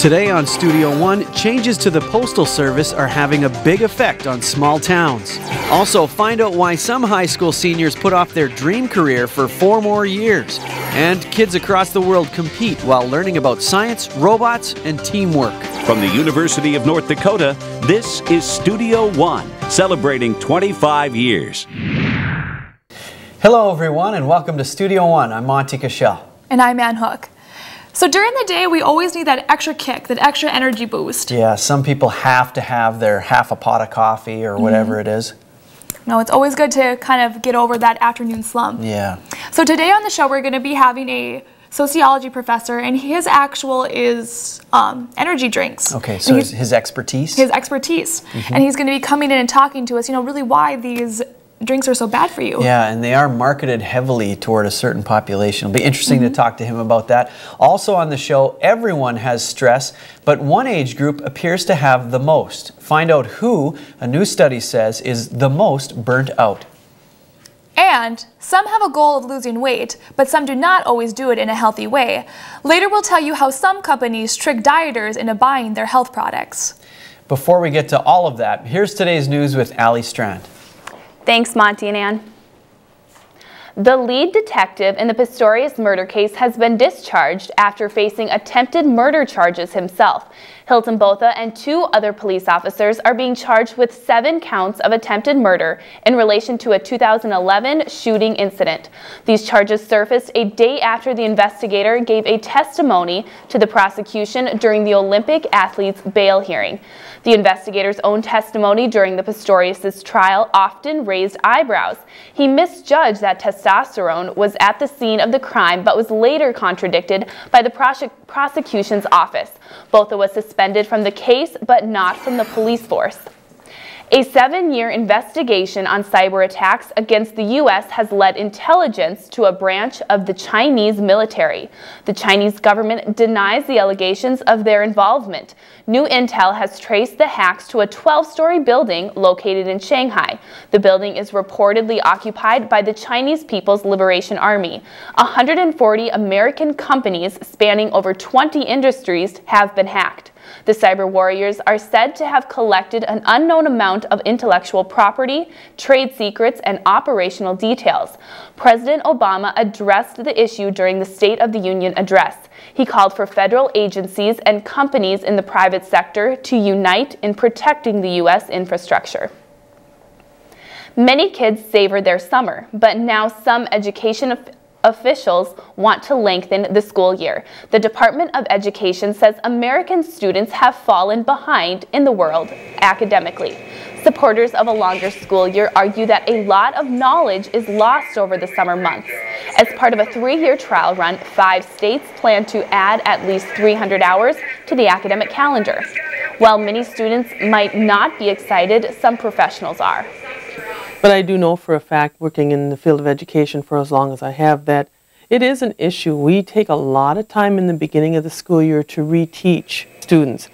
Today on Studio One, changes to the Postal Service are having a big effect on small towns. Also, find out why some high school seniors put off their dream career for 4 more years. And kids across the world compete while learning about science, robots, and teamwork. From the University of North Dakota, this is Studio One, celebrating 25 years. Hello everyone and welcome to Studio One. I'm Monty Cashel. And I'm Ann Hook. So during the day, we always need that extra kick, that extra energy boost. Yeah, some people have to have their half a pot of coffee or whatever it is. No, it's always good to kind of get over that afternoon slump. Yeah. So today on the show, we're going to be having a sociology professor, and his actual is energy drinks. Okay, so his expertise? His expertise. And he's going to be coming in and talking to us, really why these drinks are so bad for you. Yeah, and they are marketed heavily toward a certain population. It'll be interesting to talk to him about that. Also on the show, everyone has stress, but one age group appears to have the most. Find out who, a new study says, is the most burnt out. And some have a goal of losing weight, but some do not always do it in a healthy way. Later we'll tell you how some companies trick dieters into buying their health products. Before we get to all of that, here's today's news with Ali Strand. Thanks, Monty and Ann. The lead detective in the Pistorius murder case has been discharged after facing attempted murder charges himself. Hilton Botha and 2 other police officers are being charged with 7 counts of attempted murder in relation to a 2011 shooting incident. These charges surfaced a day after the investigator gave a testimony to the prosecution during the Olympic athlete's bail hearing. The investigator's own testimony during the Pistorius' trial often raised eyebrows. He misjudged that testosterone was at the scene of the crime, but was later contradicted by the prosecution's office. Botha was suspended from the case, but not from the police force. A 7-year investigation on cyber attacks against the U.S. has led intelligence to a branch of the Chinese military. The Chinese government denies the allegations of their involvement. New intel has traced the hacks to a 12-story building located in Shanghai. The building is reportedly occupied by the Chinese People's Liberation Army. 140 American companies spanning over 20 industries have been hacked. The cyber warriors are said to have collected an unknown amount of intellectual property, trade secrets, and operational details. President Obama addressed the issue during the State of the Union address. He called for federal agencies and companies in the private sector to unite in protecting the U.S. infrastructure. Many kids savor their summer, but now some education officials want to lengthen the school year. The Department of Education says American students have fallen behind in the world academically. Supporters of a longer school year argue that a lot of knowledge is lost over the summer months. As part of a 3-year trial run, 5 states plan to add at least 300 hours to the academic calendar. While many students might not be excited, some professionals are. But I do know for a fact, working in the field of education for as long as I have, that it is an issue. We take a lot of time in the beginning of the school year to reteach students.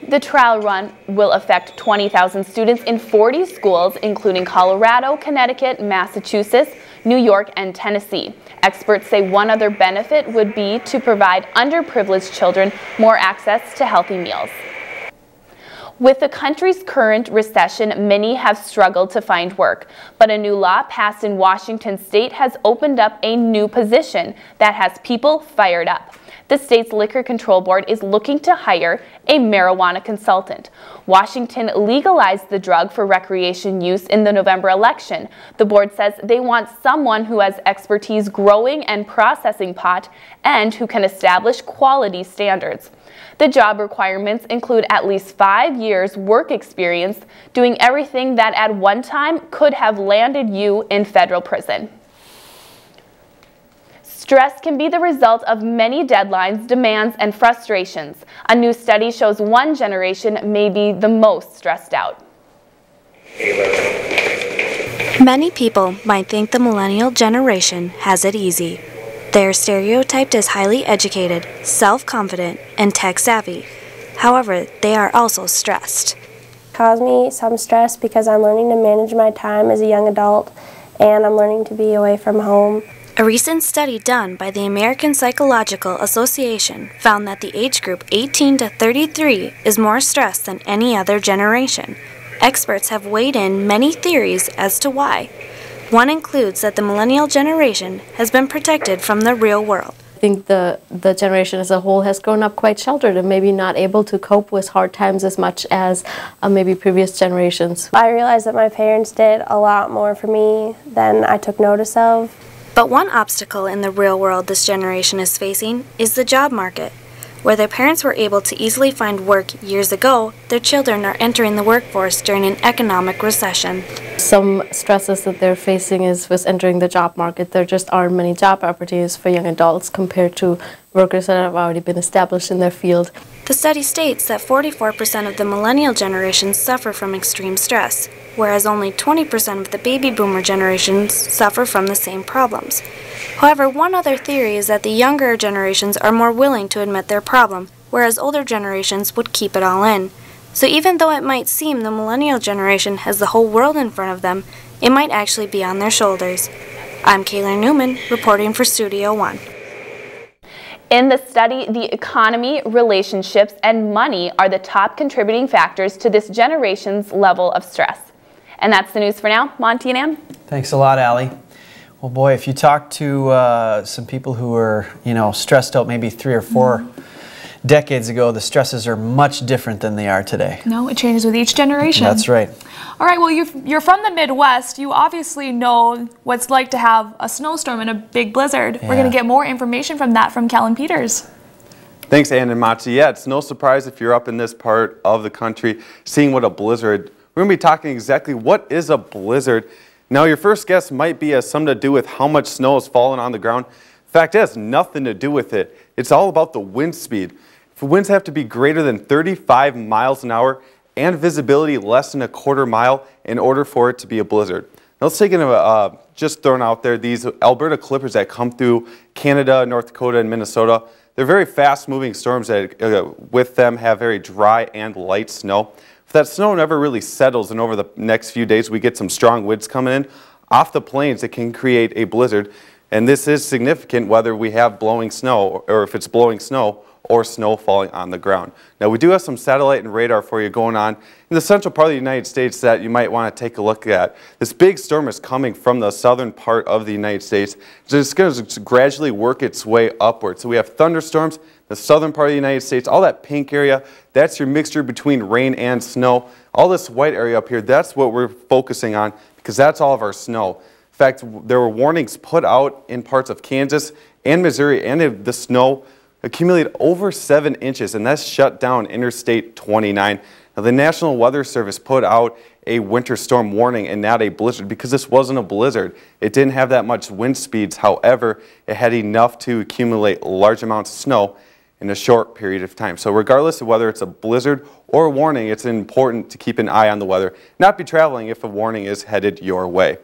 The trial run will affect 20,000 students in 40 schools, including Colorado, Connecticut, Massachusetts, New York, and Tennessee. Experts say one other benefit would be to provide underprivileged children more access to healthy meals. With the country's current recession, many have struggled to find work, but a new law passed in Washington state has opened up a new position that has people fired up. The state's Liquor Control Board is looking to hire a marijuana consultant. Washington legalized the drug for recreation use in the November election. The board says they want someone who has expertise growing and processing pot and who can establish quality standards. The job requirements include at least 5 years work experience doing everything that at one time could have landed you in federal prison. Stress can be the result of many deadlines, demands, and frustrations. A new study shows one generation may be the most stressed out. Many people might think the millennial generation has it easy. They are stereotyped as highly educated, self-confident, and tech-savvy. However, they are also stressed. It caused me some stress because I'm learning to manage my time as a young adult, and I'm learning to be away from home. A recent study done by the American Psychological Association found that the age group 18 to 33 is more stressed than any other generation. Experts have weighed in many theories as to why. One includes that the millennial generation has been protected from the real world. I think the generation as a whole has grown up quite sheltered and maybe not able to cope with hard times as much as maybe previous generations. I realized that my parents did a lot more for me than I took notice of. But one obstacle in the real world this generation is facing is the job market. Where their parents were able to easily find work years ago, their children are entering the workforce during an economic recession. Some stresses that they're facing is with entering the job market. There just aren't many job opportunities for young adults compared to workers that have already been established in their field. The study states that 44% of the millennial generation suffer from extreme stress, whereas only 20% of the baby boomer generations suffer from the same problems. However, one other theory is that the younger generations are more willing to admit their problem, whereas older generations would keep it all in. So even though it might seem the millennial generation has the whole world in front of them, it might actually be on their shoulders. I'm Kayla Newman, reporting for Studio One. In the study, the economy, relationships, and money are the top contributing factors to this generation's level of stress. And that's the news for now. Monty and Ann? Thanks a lot, Allie. Well, boy, if you talk to some people who were, stressed out maybe 3 or 4 decades ago, the stresses are much different than they are today. No, it changes with each generation. That's right. All right, well, you're from the Midwest. You obviously know what it's like to have a snowstorm and a big blizzard. Yeah. We're going to get more information from that from Kellen Peters. Thanks, Ann and Machi. Yeah, it's no surprise if you're up in this part of the country seeing what a blizzard. We're going to be talking exactly what is a blizzard. Now, your first guess might be has something to do with how much snow is falling on the ground. In fact, it has nothing to do with it. It's all about the wind speed. If winds have to be greater than 35 miles an hour and visibility less than a quarter mile in order for it to be a blizzard. Now, let's take just throwing out there these Alberta clippers that come through Canada, North Dakota, and Minnesota. They're very fast-moving storms that with them have very dry and light snow. If that snow never really settles and over the next few days we get some strong winds coming in off the plains, it can create a blizzard. And this is significant whether we have blowing snow or if it's blowing snow or snow falling on the ground. Now, we do have some satellite and radar for you going on in the central part of the United States that you might want to take a look at. This big storm is coming from the southern part of the United States. So it's going to gradually work its way upward. So we have thunderstorms, the southern part of the United States, all that pink area, that's your mixture between rain and snow. All this white area up here, that's what we're focusing on because that's all of our snow. In fact, there were warnings put out in parts of Kansas and Missouri, and the snow accumulated over 7 inches, and that's shut down Interstate 29. Now, the National Weather Service put out a winter storm warning and not a blizzard because this wasn't a blizzard. It didn't have that much wind speeds. However, it had enough to accumulate large amounts of snow in a short period of time. So regardless of whether it's a blizzard or a warning, it's important to keep an eye on the weather, not be traveling if a warning is headed your way.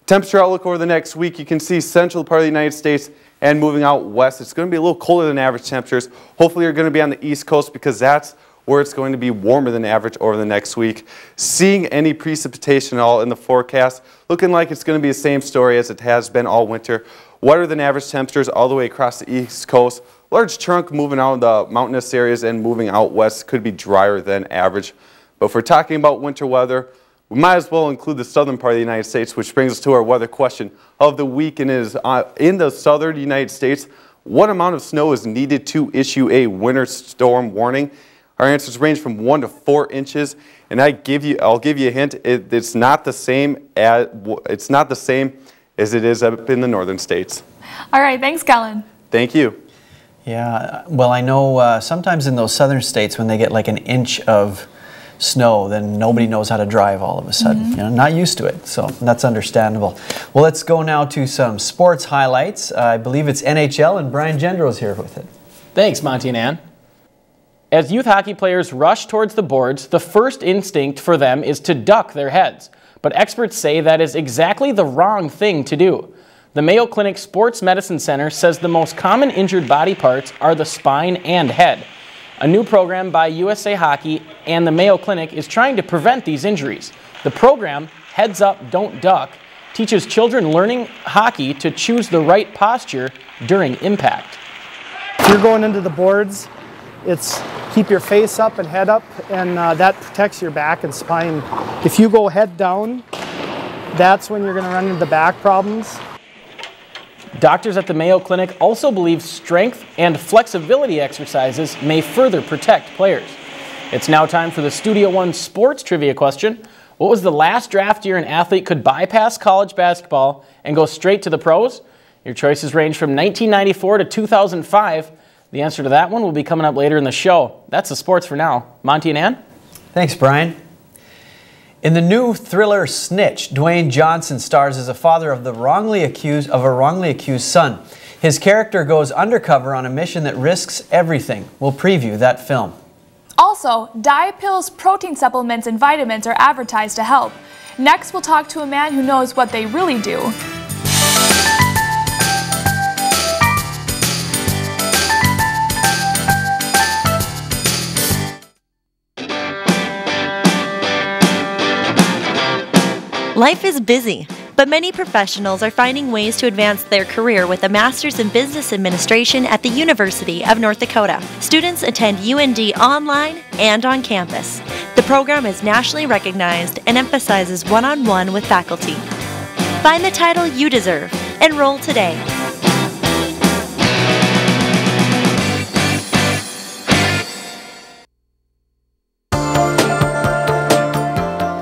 Temperature outlook over the next week, you can see central part of the United States and moving out west. It's going to be a little colder than average temperatures. Hopefully you're going to be on the East Coast because that's where it's going to be warmer than average over the next week. Seeing any precipitation at all in the forecast, looking like it's going to be the same story as it has been all winter. Wetter than average temperatures all the way across the East Coast. Large chunk moving out of the mountainous areas and moving out west could be drier than average. But if we're talking about winter weather, we might as well include the southern part of the United States, which brings us to our weather question of the week, and is in the southern United States, what amount of snow is needed to issue a winter storm warning? Our answers range from 1 to 4 inches, and I'll give you a hint. It's not the same as it is up in the northern states. All right, thanks, Kellen. Thank you. Yeah, well, I know sometimes in those southern states when they get like an inch of snow, then nobody knows how to drive all of a sudden. Not used to it, so that's understandable. Well, let's go now to some sports highlights. I believe it's NHL, and Brian Gendro's here with it. Thanks, Monty and Ann. As youth hockey players rush towards the boards, the first instinct for them is to duck their heads. But experts say that is exactly the wrong thing to do. The Mayo Clinic Sports Medicine Center says the most common injured body parts are the spine and head. A new program by USA Hockey and the Mayo Clinic is trying to prevent these injuries. The program, Heads Up, Don't Duck, teaches children learning hockey to choose the right posture during impact. If you're going into the boards, it's keep your face up and head up, and that protects your back and spine. If you go head down, that's when you're going to run into the back problems. Doctors at the Mayo Clinic also believe strength and flexibility exercises may further protect players. It's now time for the Studio One sports trivia question. What was the last draft year an athlete could bypass college basketball and go straight to the pros? Your choices range from 1994 to 2005. The answer to that one will be coming up later in the show. That's the sports for now. Monty and Ann? Thanks, Brian. In the new thriller Snitch, Dwayne Johnson stars as a father of a wrongly accused son. His character goes undercover on a mission that risks everything. We'll preview that film. Also, diet pills, protein supplements, and vitamins are advertised to help. Next, we'll talk to a man who knows what they really do. Life is busy, but many professionals are finding ways to advance their career with a Master's in Business Administration at the University of North Dakota. Students attend UND online and on campus. The program is nationally recognized and emphasizes one-on-one with faculty. Find the title you deserve. Enroll today.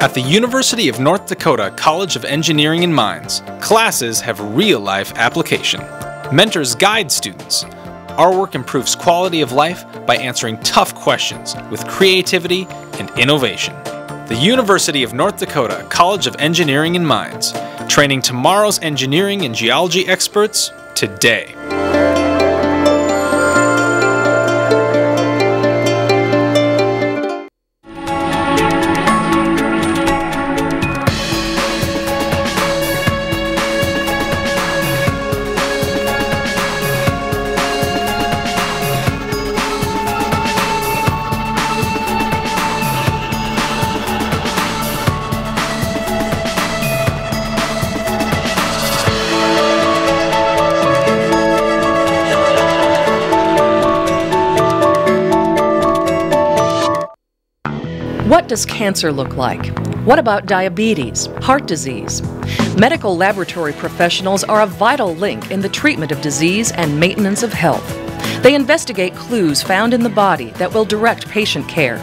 At the University of North Dakota College of Engineering and Mines, classes have real-life application. Mentors guide students. Our work improves quality of life by answering tough questions with creativity and innovation. The University of North Dakota College of Engineering and Mines, training tomorrow's engineering and geology experts today. What does cancer look like? What about diabetes, heart disease? Medical laboratory professionals are a vital link in the treatment of disease and maintenance of health. They investigate clues found in the body that will direct patient care.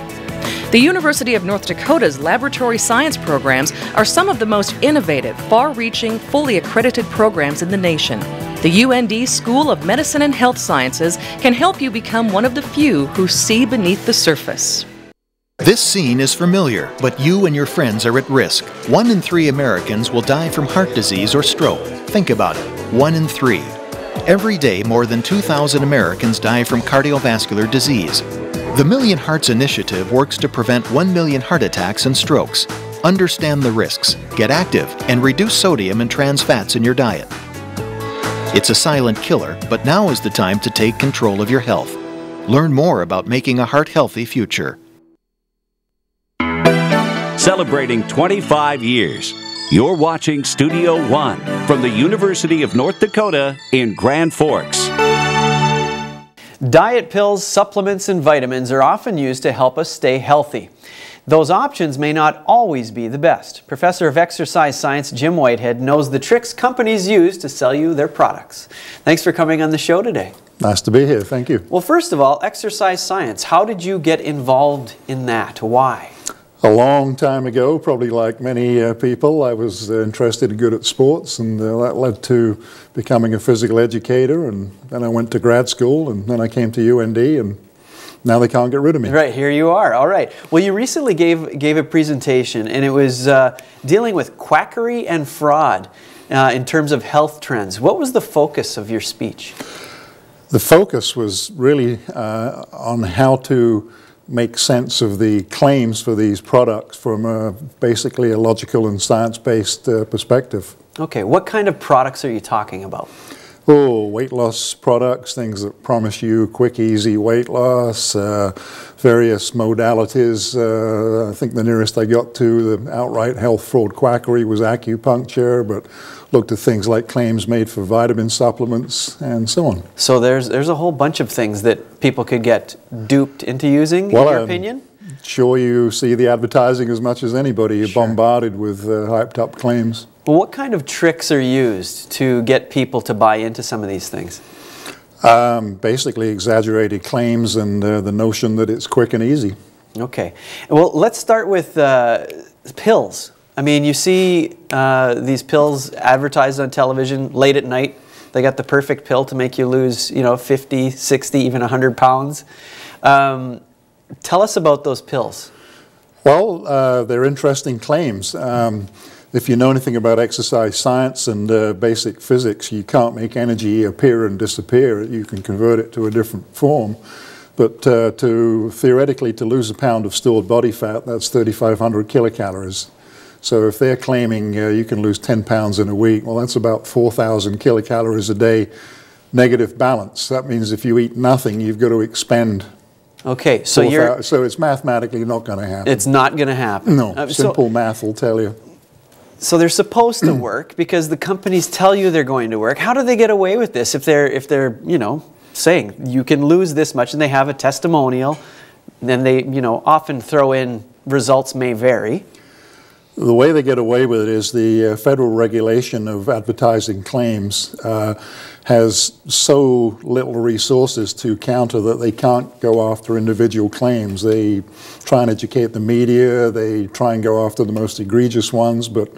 The University of North Dakota's laboratory science programs are some of the most innovative, far-reaching, fully accredited programs in the nation. The UND School of Medicine and Health Sciences can help you become one of the few who see beneath the surface. This scene is familiar, but you and your friends are at risk. 1 in 3 Americans will die from heart disease or stroke. Think about it, 1 in 3. Every day, more than 2,000 Americans die from cardiovascular disease. The Million Hearts Initiative works to prevent 1 million heart attacks and strokes. Understand the risks, get active, and reduce sodium and trans fats in your diet. It's a silent killer, but now is the time to take control of your health. Learn more about making a heart-healthy future. Celebrating 25 years. You're watching Studio One from the University of North Dakota in Grand Forks. Diet pills, supplements, and vitamins are often used to help us stay healthy. Those options may not always be the best. Professor of Exercise Science Jim Whitehead knows the tricks companies use to sell you their products. Thanks for coming on the show today. Nice to be here, thank you. Well, first of all, exercise science. How did you get involved in that? Why? A long time ago, probably like many people, I was interested and good at sports, and that led to becoming a physical educator, and then I went to grad school, and then I came to UND, and now they can't get rid of me. Right, here you are. All right. Well, you recently gave a presentation, and it was dealing with quackery and fraud in terms of health trends. What was the focus of your speech? The focus was really on how to make sense of the claims for these products from basically a logical and science-based perspective. Okay, what kind of products are you talking about? Oh, weight loss products, things that promise you quick, easy weight loss, various modalities. I think the nearest I got to the outright health fraud quackery was acupuncture, but looked at things like claims made for vitamin supplements and so on. So there's a whole bunch of things that people could get duped into using, in your opinion? Sure, you see the advertising as much as anybody. You're bombarded with hyped up claims. Well, what kind of tricks are used to get people to buy into some of these things? Basically exaggerated claims and the notion that it's quick and easy. Okay. Well, let's start with pills. I mean, you see these pills advertised on television late at night. They got the perfect pill to make you lose, 50, 60, even 100 pounds. Tell us about those pills. Well, they're interesting claims. If you know anything about exercise science and basic physics, you can't make energy appear and disappear. You can convert it to a different form. But theoretically, to lose a pound of stored body fat, that's 3,500 kilocalories. So if they're claiming you can lose 10 pounds in a week, well, that's about 4,000 kilocalories a day negative balance. That means if you eat nothing, you've got to expend. Okay, so so it's mathematically not going to happen. It's not going to happen. No, simple math will tell you. So they're supposed to work because the companies tell you they're going to work. How do they get away with this if they're saying you can lose this much and they have a testimonial, then they often throw in results may vary. The way they get away with it is the federal regulation of advertising claims has so little resources to counter that they can't go after individual claims. They try and educate the media, they try and go after the most egregious ones, but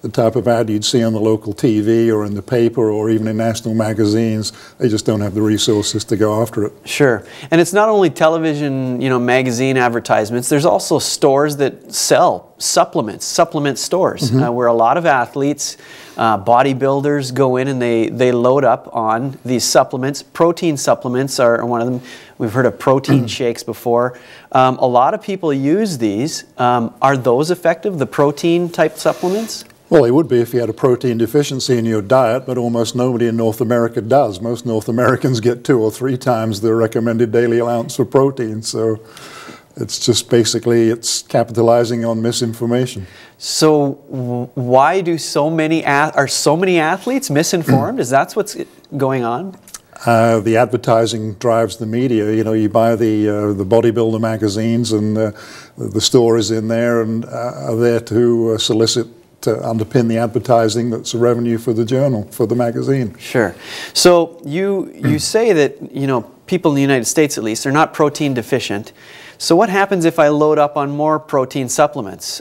the type of ad you'd see on the local TV or in the paper or even in national magazines, they just don't have the resources to go after it. Sure. And it's not only television, magazine advertisements, there's also stores that sell supplement stores, where a lot of athletes, bodybuilders go in and they load up on these supplements. Protein supplements are one of them. We've heard of protein shakes before. A lot of people use these. Are those effective, the protein type supplements? Well, they would be if you had a protein deficiency in your diet, but almost nobody in North America does. Most North Americans get 2 or 3 times the recommended daily allowance of protein. So it's just basically it's capitalizing on misinformation. So why do so many athletes misinformed? Is that what's going on? The advertising drives the media. You buy the bodybuilder magazines, and the store is in there and are there to solicit to underpin the advertising that's a revenue for the journal, for the magazine. Sure. So you say that people in the United States at least are not protein deficient. So what happens if I load up on more protein supplements?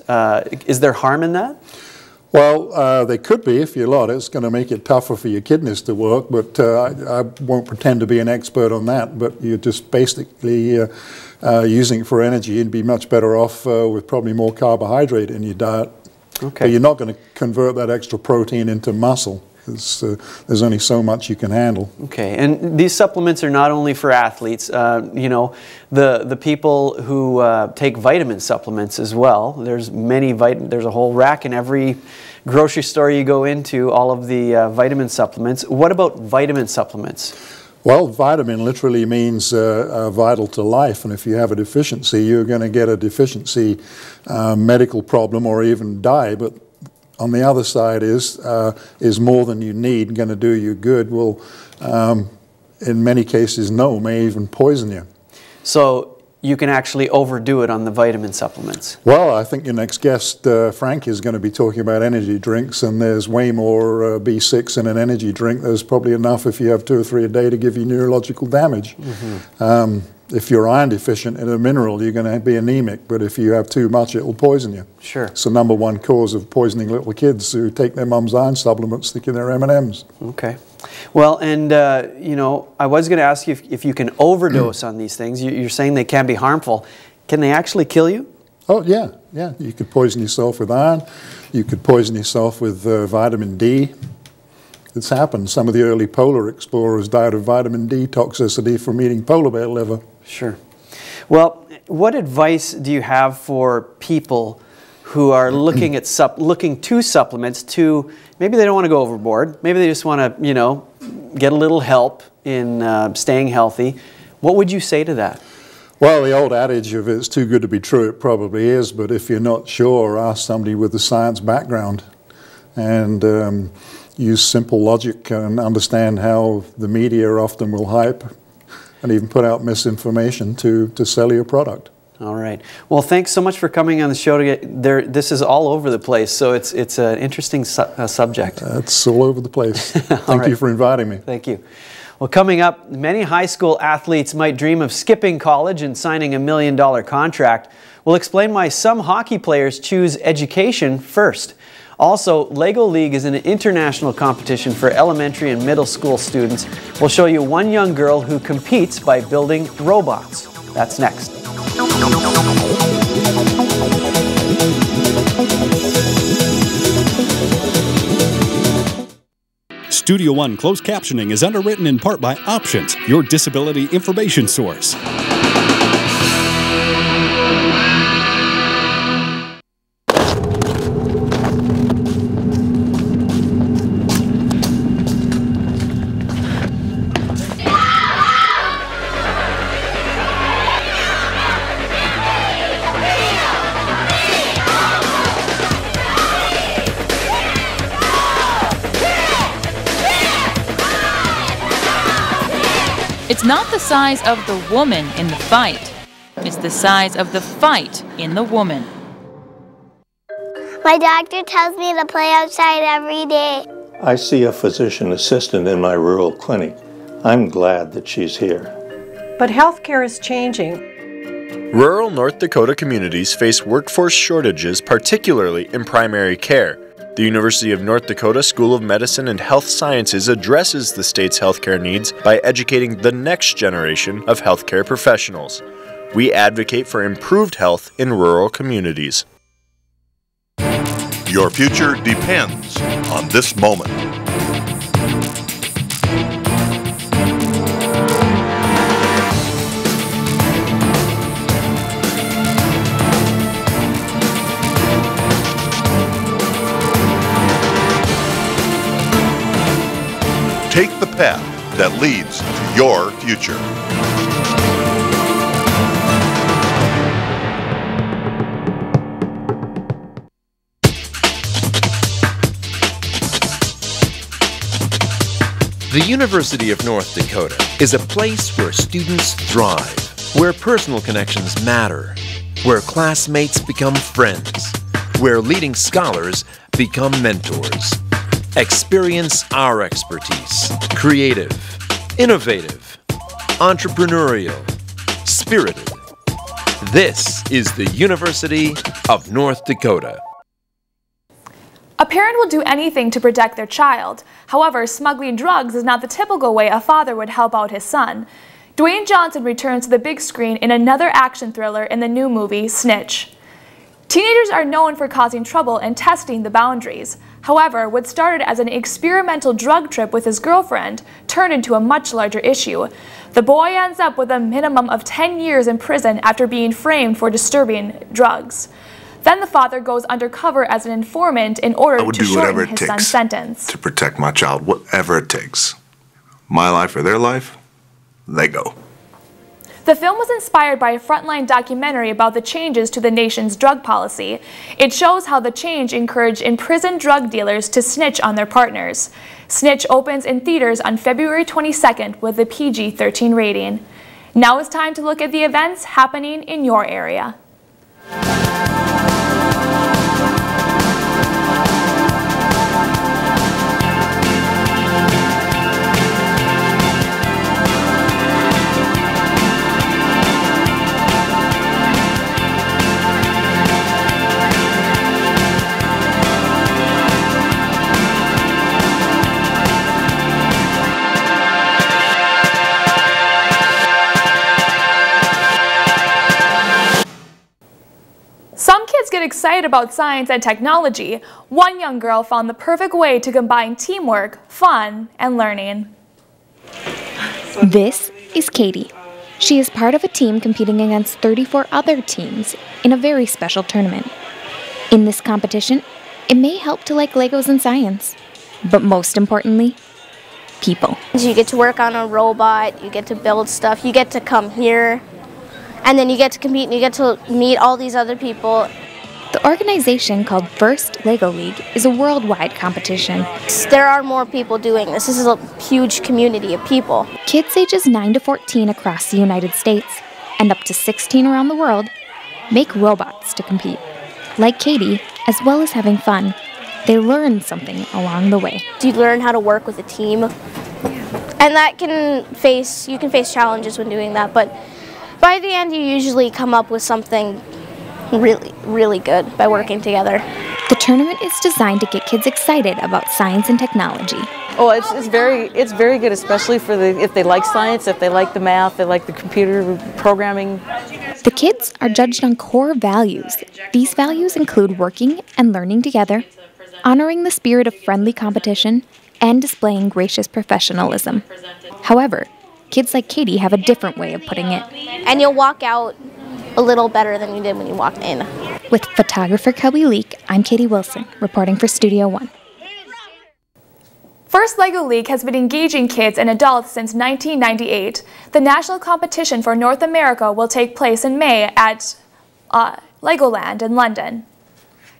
Is there harm in that? Well, they could be if you lot. It's going to make it tougher for your kidneys to work, but I won't pretend to be an expert on that. But you're just basically using it for energy. You'd be much better off with probably more carbohydrate in your diet. Okay. But you're not going to convert that extra protein into muscle. There's only so much you can handle. Okay, and these supplements are not only for athletes. The people who take vitamin supplements as well. There's there's a whole rack in every grocery store you go into. All of the vitamin supplements. What about vitamin supplements? Well, vitamin literally means vital to life, and if you have a deficiency, you're going to get a deficiency medical problem or even die. But on the other side is more than you need going to do you good? Well, in many cases, no, may even poison you. So you can actually overdo it on the vitamin supplements. Well, I think your next guest, Frank, is going to be talking about energy drinks, and there's way more B6 in an energy drink. There's probably enough if you have 2 or 3 a day to give you neurological damage. If you're iron deficient in a mineral, you're going to be anemic, but if you have too much, it will poison you. Sure. It's the #1 cause of poisoning little kids who take their mum's iron supplements thinking they're M&Ms. Okay. Well, and I was going to ask you if you can overdose on these things. You're saying they can be harmful. Can they actually kill you? Oh, yeah. You could poison yourself with iron. You could poison yourself with vitamin D. It's happened. Some of the early polar explorers died of vitamin D toxicity from eating polar bear liver. Sure. Well, what advice do you have for people who are looking at looking to supplements to, maybe they don't want to go overboard, maybe they just want to, get a little help in staying healthy. What would you say to that? Well, the old adage of it's too good to be true, it probably is, but if you're not sure, ask somebody with a science background and use simple logic and understand how the media often will hype and even put out misinformation to sell your product. All right. Well, thanks so much for coming on the show. This is all over the place, so it's an interesting subject. It's all over the place. Thank you for inviting me. Thank you. Well, coming up, many high school athletes might dream of skipping college and signing $1 million contract. We'll explain why some hockey players choose education first. Also, LEGO League is an international competition for elementary and middle school students. We'll show you one young girl who competes by building robots. That's next. Studio One closed captioning is underwritten in part by Options, your disability information source. It's not the size of the woman in the fight. It's the size of the fight in the woman. My doctor tells me to play outside every day. I see a physician assistant in my rural clinic. I'm glad that she's here. But healthcare is changing. Rural North Dakota communities face workforce shortages, particularly in primary care. The University of North Dakota School of Medicine and Health Sciences addresses the state's healthcare needs by educating the next generation of healthcare professionals. We advocate for improved health in rural communities. Your future depends on this moment. Take the path that leads to your future. The University of North Dakota is a place where students thrive, where personal connections matter, where classmates become friends, where leading scholars become mentors. Experience our expertise. Creative, innovative, entrepreneurial, spirited. This is the University of North Dakota. A parent will do anything to protect their child. However, smuggling drugs is not the typical way a father would help out his son. Dwayne Johnson returns to the big screen in another action thriller in the new movie, Snitch. Teenagers are known for causing trouble and testing the boundaries. However, what started as an experimental drug trip with his girlfriend turned into a much larger issue. The boy ends up with a minimum of 10 years in prison after being framed for distributing drugs. Then the father goes undercover as an informant in order to shorten his son's sentence. To protect my child, whatever it takes. My life or their life, they go. The film was inspired by a Frontline documentary about the changes to the nation's drug policy. It shows how the change encouraged imprisoned drug dealers to snitch on their partners. Snitch opens in theaters on February 22nd with a PG-13 rating. Now it's time to look at the events happening in your area. Some kids get excited about science and technology. One young girl found the perfect way to combine teamwork, fun, and learning. This is Katie. She is part of a team competing against 34 other teams in a very special tournament. In this competition, it may help to like Legos and science, but most importantly, people. So you get to work on a robot, you get to build stuff, you get to come here, and then you get to compete and you get to meet all these other people. The organization called First Lego League is a worldwide competition. There are more people doing this. This is a huge community of people. Kids ages 9 to 14 across the United States and up to 16 around the world make robots to compete. Like Katie, as well as having fun, they learn something along the way. You learn how to work with a team, and that you can face challenges when doing that, but by the end you usually come up with something really, really good by working together. The tournament is designed to get kids excited about science and technology. Oh, it's very good, especially for if they like science, if they like the math, they like the computer programming. The kids are judged on core values. These values include working and learning together, honoring the spirit of friendly competition, and displaying gracious professionalism. However, kids like Katie have a different way of putting it. And you'll walk out a little better than you did when you walked in. With photographer Kelby Leak, I'm Katie Wilson, reporting for Studio One. First Lego League has been engaging kids and adults since 1998. The national competition for North America will take place in May at Legoland in London.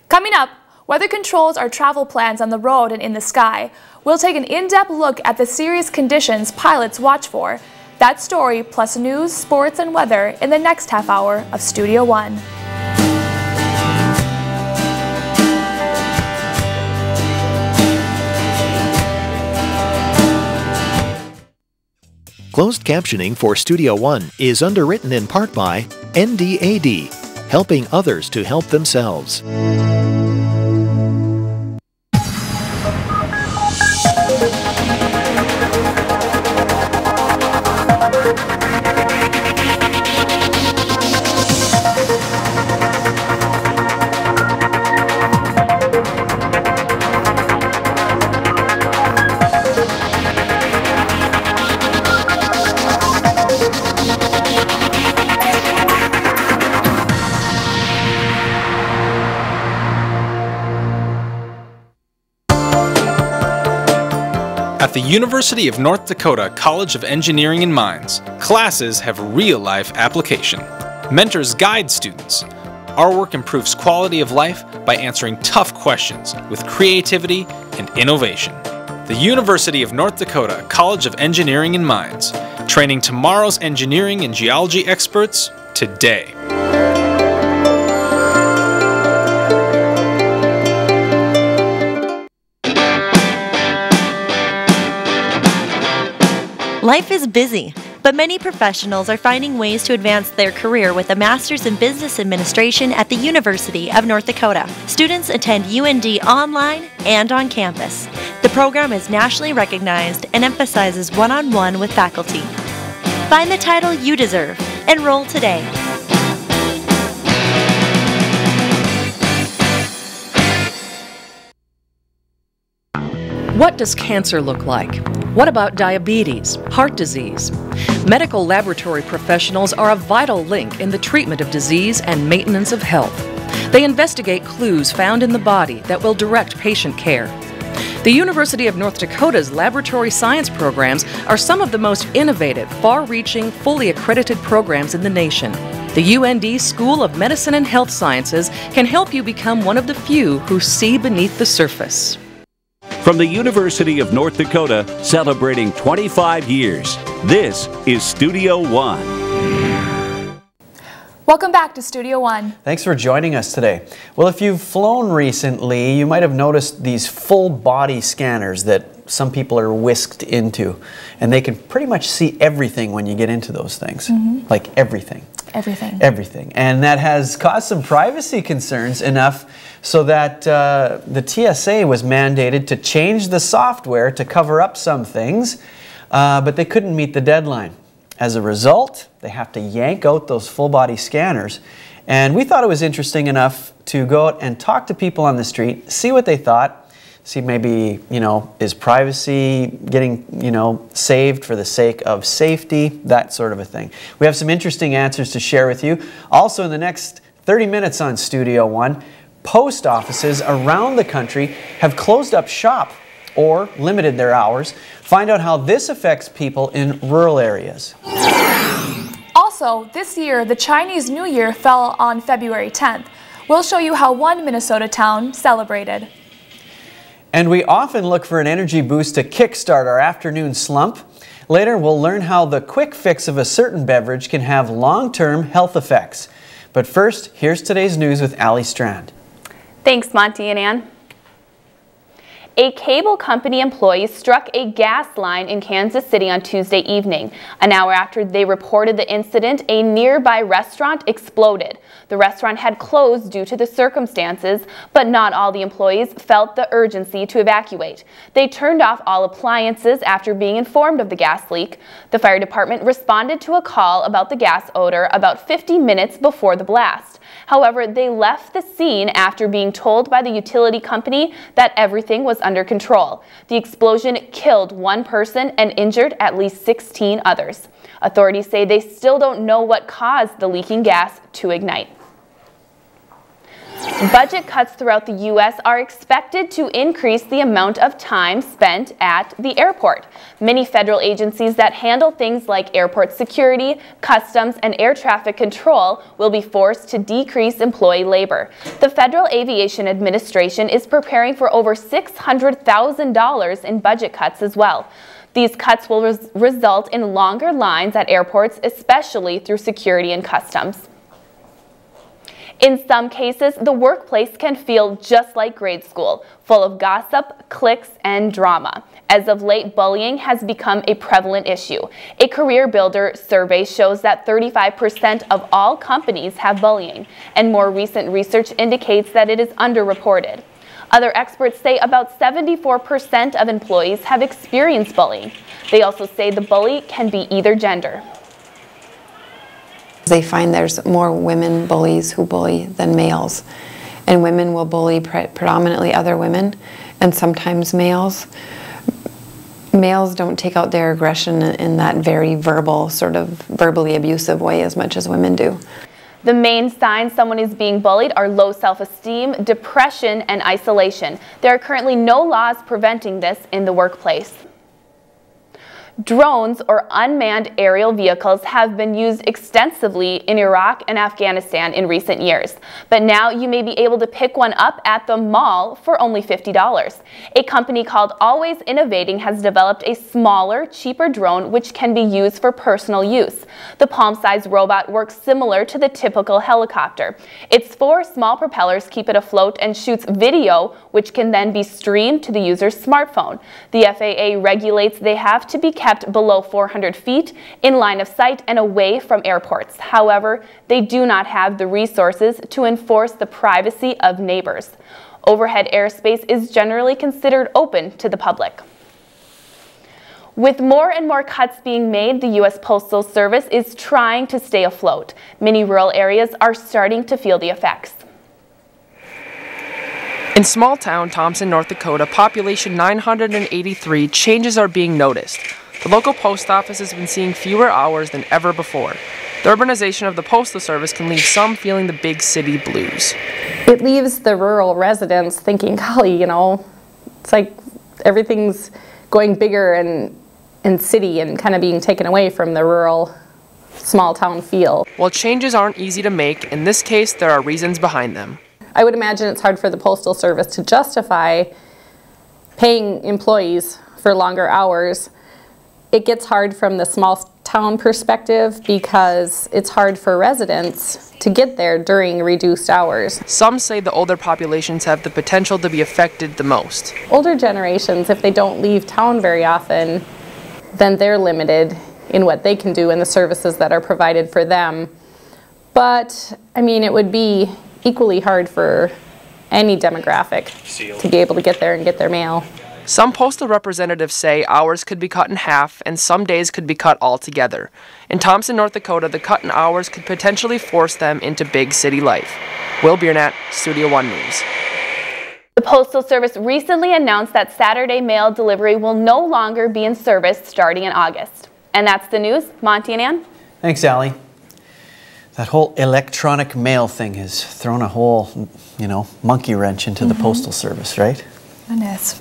Coming up, weather controls our travel plans on the road and in the sky. We'll take an in-depth look at the serious conditions pilots watch for. That story plus news, sports, and weather in the next half hour of Studio One. Closed captioning for Studio One is underwritten in part by NDAD, helping others to help themselves. At the University of North Dakota College of Engineering and Mines, classes have real-life application. Mentors guide students. Our work improves quality of life by answering tough questions with creativity and innovation. The University of North Dakota College of Engineering and Mines, training tomorrow's engineering and geology experts today. Life is busy, but many professionals are finding ways to advance their career with a Master's in Business Administration at the University of North Dakota. Students attend UND online and on campus. The program is nationally recognized and emphasizes one-on-one with faculty. Find the title you deserve. Enroll today. What does cancer look like? What about diabetes, heart disease? Medical laboratory professionals are a vital link in the treatment of disease and maintenance of health. They investigate clues found in the body that will direct patient care. The University of North Dakota's laboratory science programs are some of the most innovative, far-reaching, fully accredited programs in the nation. The UND School of Medicine and Health Sciences can help you become one of the few who see beneath the surface. From the University of North Dakota, celebrating 25 years, this is Studio One. Welcome back to Studio One. Thanks for joining us today. Well, if you've flown recently, you might have noticed these full body scanners that some people are whisked into. And they can pretty much see everything when you get into those things. Like everything. Everything. Everything. And that has caused some privacy concerns enough so that the TSA was mandated to change the software to cover up some things, but they couldn't meet the deadline. As a result, they have to yank out those full-body scanners. And we thought it was interesting enough to go out and talk to people on the street, see what they thought, see maybe, is privacy getting, saved for the sake of safety, that sort of a thing. We have some interesting answers to share with you. Also, in the next 30 minutes on Studio One, post offices around the country have closed up shop or limited their hours. Find out how this affects people in rural areas. Also, this year, the Chinese New Year fell on February 10th. We'll show you how one Minnesota town celebrated. And we often look for an energy boost to kickstart our afternoon slump. Later, we'll learn how the quick fix of a certain beverage can have long-term health effects. But first, here's today's news with Allie Strand. Thanks, Monty and Ann. A cable company employee struck a gas line in Kansas City on Tuesday evening. An hour after they reported the incident, a nearby restaurant exploded. The restaurant had closed due to the circumstances, but not all the employees felt the urgency to evacuate. They turned off all appliances after being informed of the gas leak. The fire department responded to a call about the gas odor about 50 minutes before the blast. However, they left the scene after being told by the utility company that everything was under control. The explosion killed one person and injured at least 16 others. Authorities say they still don't know what caused the leaking gas to ignite. Budget cuts throughout the U.S. are expected to increase the amount of time spent at the airport. Many federal agencies that handle things like airport security, customs, and air traffic control will be forced to decrease employee labor. The Federal Aviation Administration is preparing for over $600,000 in budget cuts as well. These cuts will result in longer lines at airports, especially through security and customs. In some cases, the workplace can feel just like grade school, full of gossip, cliques, and drama. As of late, bullying has become a prevalent issue. A Career Builder survey shows that 35% of all companies have bullying, and more recent research indicates that it is underreported. Other experts say about 74% of employees have experienced bullying. They also say the bully can be either gender. They find there's more women bullies who bully than males. And women will bully predominantly other women and sometimes males. Males don't take out their aggression in that very verbal, sort of verbally abusive way as much as women do. The main signs someone is being bullied are low self-esteem, depression, and isolation. There are currently no laws preventing this in the workplace. Drones, or unmanned aerial vehicles, have been used extensively in Iraq and Afghanistan in recent years. But now you may be able to pick one up at the mall for only $50. A company called Always Innovating has developed a smaller, cheaper drone which can be used for personal use. The palm-sized robot works similar to the typical helicopter. Its 4 small propellers keep it afloat and shoots video, which can then be streamed to the user's smartphone. The FAA regulates they have to be kept below 400 feet, in line of sight, and away from airports. However, they do not have the resources to enforce the privacy of neighbors. Overhead airspace is generally considered open to the public. With more and more cuts being made, the U.S. Postal Service is trying to stay afloat. Many rural areas are starting to feel the effects. In small town Thompson, North Dakota, population 983, changes are being noticed. The local post office has been seeing fewer hours than ever before. The urbanization of the Postal Service can leave some feeling the big city blues. It leaves the rural residents thinking, golly, you know, it's like everything's going bigger and city and kind of being taken away from the rural small town feel. While changes aren't easy to make, in this case there are reasons behind them. I would imagine it's hard for the Postal Service to justify paying employees for longer hours. It gets hard from the small town perspective because it's hard for residents to get there during reduced hours. Some say the older populations have the potential to be affected the most. Older generations, if they don't leave town very often, then they're limited in what they can do and the services that are provided for them. But, I mean, it would be equally hard for any demographic to be able to get there and get their mail. Some postal representatives say hours could be cut in half and some days could be cut altogether. In Thompson, North Dakota, the cut in hours could potentially force them into big city life. Will Biernat, Studio One News. The Postal Service recently announced that Saturday mail delivery will no longer be in service starting in August. And that's the news. Monty and Ann? Thanks, Allie. That whole electronic mail thing has thrown a whole, monkey wrench into the Postal Service, right? Goodness.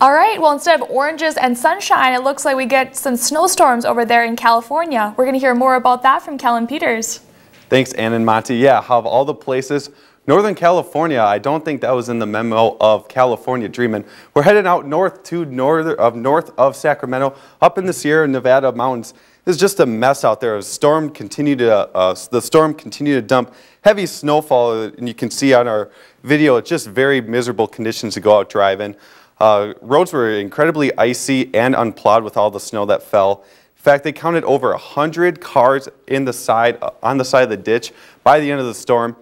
All right, well, instead of oranges and sunshine, it looks like we get some snowstorms over there in California. We're going to hear more about that from Kellen Peters. Thanks, Ann and Monty. Yeah, of all the places, Northern California, I don't think that was in the memo of California Dreamin'. We're headed out north to north of Sacramento, up in the Sierra Nevada mountains. It's just a mess out there. The storm continued to dump heavy snowfall, and you can see on our video, it's just very miserable conditions to go out driving. Roads were incredibly icy and unplowed with all the snow that fell. In fact, they counted over 100 cars on the side of the ditch by the end of the storm.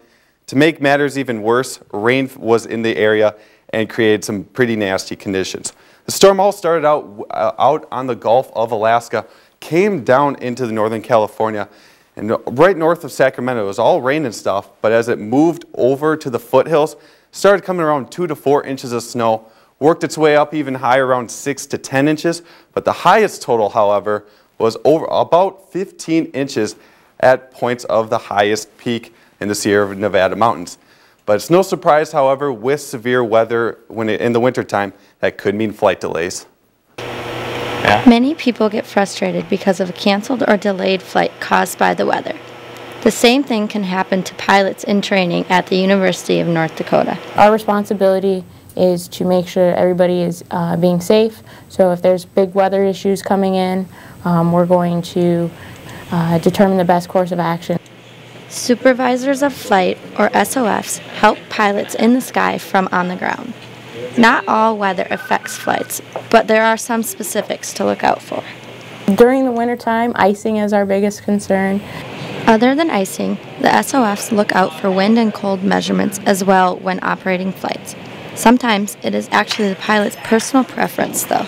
To make matters even worse, rain was in the area and created some pretty nasty conditions. The storm all started out on the Gulf of Alaska, came down into the Northern California, and right north of Sacramento. It was all rain and stuff, but as it moved over to the foothills, started coming around 2 to 4 inches of snow, worked its way up even higher, around 6 to 10 inches, but the highest total, however, was over about 15 inches at points of the highest peak in the Sierra Nevada mountains. But it's no surprise, however, with severe weather in the wintertime, that could mean flight delays. Yeah. Many people get frustrated because of a canceled or delayed flight caused by the weather. The same thing can happen to pilots in training at the University of North Dakota. Our responsibility is to make sure everybody is being safe. So if there's big weather issues coming in, we're going to determine the best course of action. Supervisors of flight, or SOFs, help pilots in the sky from on the ground. Not all weather affects flights, but there are some specifics to look out for. During the wintertime, icing is our biggest concern. Other than icing, the SOFs look out for wind and cold measurements as well when operating flights. Sometimes it is actually the pilot's personal preference, though.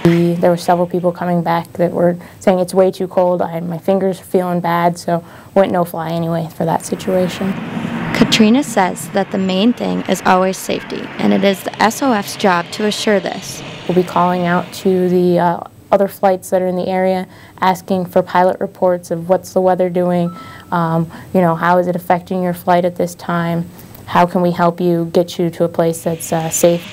There were several people coming back that were saying it's way too cold, my fingers are feeling bad, so went no fly anyway for that situation. Katrina says that the main thing is always safety, and it is the SOF's job to assure this. We'll be calling out to the other flights that are in the area, asking for pilot reports of what's the weather doing, how is it affecting your flight at this time, how can we help you get you to a place that's safe.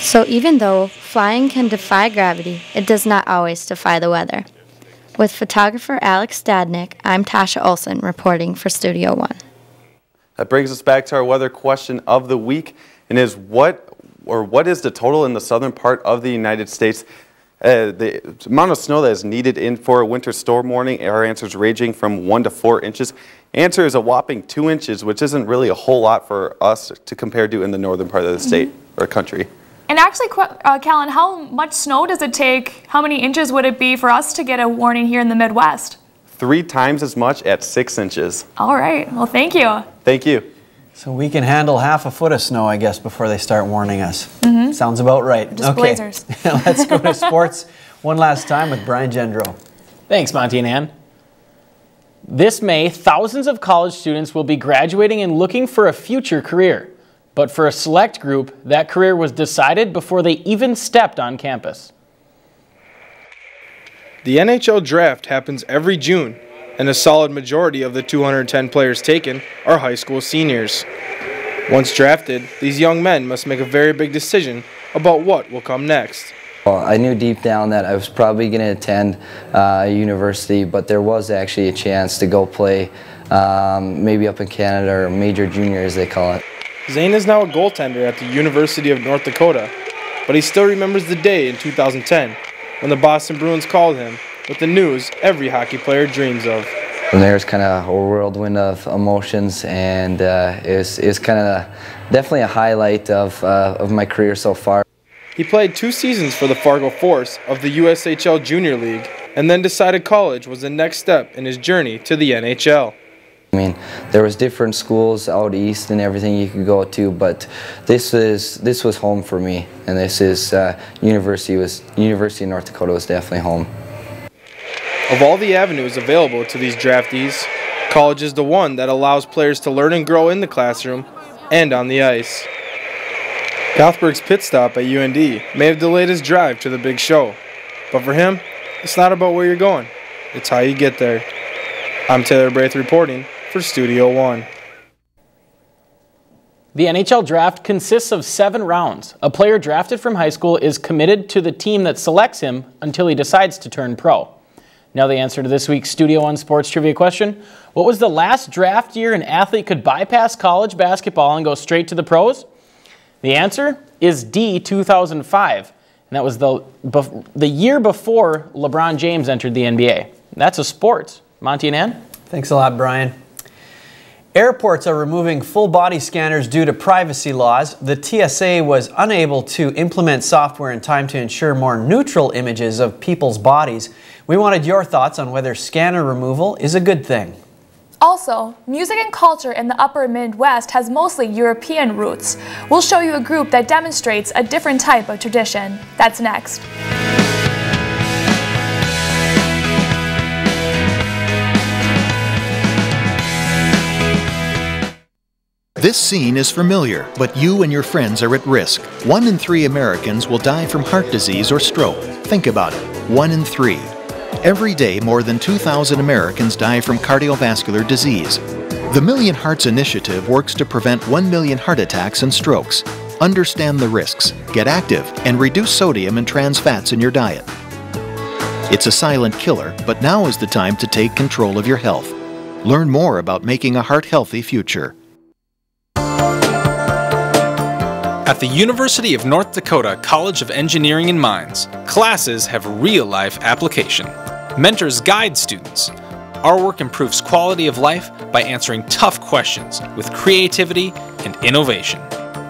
So even though flying can defy gravity, it does not always defy the weather. With photographer Alex Stadnick, I'm Tasha Olson reporting for Studio One. That brings us back to our weather question of the week, and is what is the total in the southern part of the United States? The amount of snow that is needed for a winter storm warning. Our answer is ranging from 1 to 4 inches. Answer is a whopping 2 inches, which isn't really a whole lot for us to compare to in the northern part of the state or country. And actually, Callan, how much snow does it take? How many inches would it be for us to get a warning here in the Midwest? 3 times as much at 6 inches. All right. Well, thank you. Thank you. So we can handle half a foot of snow, I guess, before they start warning us. Sounds about right. Just blazers. Let's go to sports one last time with Brian Gendro. Thanks, Monty and Ann. This May, thousands of college students will be graduating and looking for a future career. But for a select group, that career was decided before they even stepped on campus. The NHL draft happens every June, and a solid majority of the 210 players taken are high school seniors. Once drafted, these young men must make a very big decision about what will come next. Well, I knew deep down that I was probably going to attend a university, but there was actually a chance to go play maybe up in Canada, or major junior as they call it. Zane is now a goaltender at the University of North Dakota, but he still remembers the day in 2010 when the Boston Bruins called him with the news every hockey player dreams of. And there's kind of a whirlwind of emotions, and it's kind of definitely a highlight of my career so far. He played 2 seasons for the Fargo Force of the USHL Junior League, and then decided college was the next step in his journey to the NHL. I mean, there was different schools out east and everything you could go to, but this was home for me, and this is University of North Dakota was definitely home. Of all the avenues available to these draftees, college is the one that allows players to learn and grow in the classroom and on the ice. Gothberg's pit stop at UND may have delayed his drive to the big show, but for him, it's not about where you're going, it's how you get there. I'm Taylor Braith reporting for Studio One. The NHL draft consists of 7 rounds. A player drafted from high school is committed to the team that selects him until he decides to turn pro. Now the answer to this week's Studio One Sports Trivia question. What was the last draft year an athlete could bypass college basketball and go straight to the pros? The answer is D, 2005. And that was the year before LeBron James entered the NBA. That's a sport. Monty and Ann? Thanks a lot, Brian. Airports are removing full body scanners due to privacy laws. The TSA was unable to implement software in time to ensure more neutral images of people's bodies. We wanted your thoughts on whether scanner removal is a good thing. Also, music and culture in the upper Midwest has mostly European roots. We'll show you a group that demonstrates a different type of tradition. That's next. This scene is familiar, but you and your friends are at risk. 1 in 3 Americans will die from heart disease or stroke. Think about it, 1 in 3. Every day, more than 2,000 Americans die from cardiovascular disease. The Million Hearts Initiative works to prevent 1 million heart attacks and strokes. Understand the risks, get active, and reduce sodium and trans fats in your diet. It's a silent killer, but now is the time to take control of your health. Learn more about making a heart-healthy future. At the University of North Dakota College of Engineering and Mines, classes have real-life application. Mentors guide students. Our work improves quality of life by answering tough questions with creativity and innovation.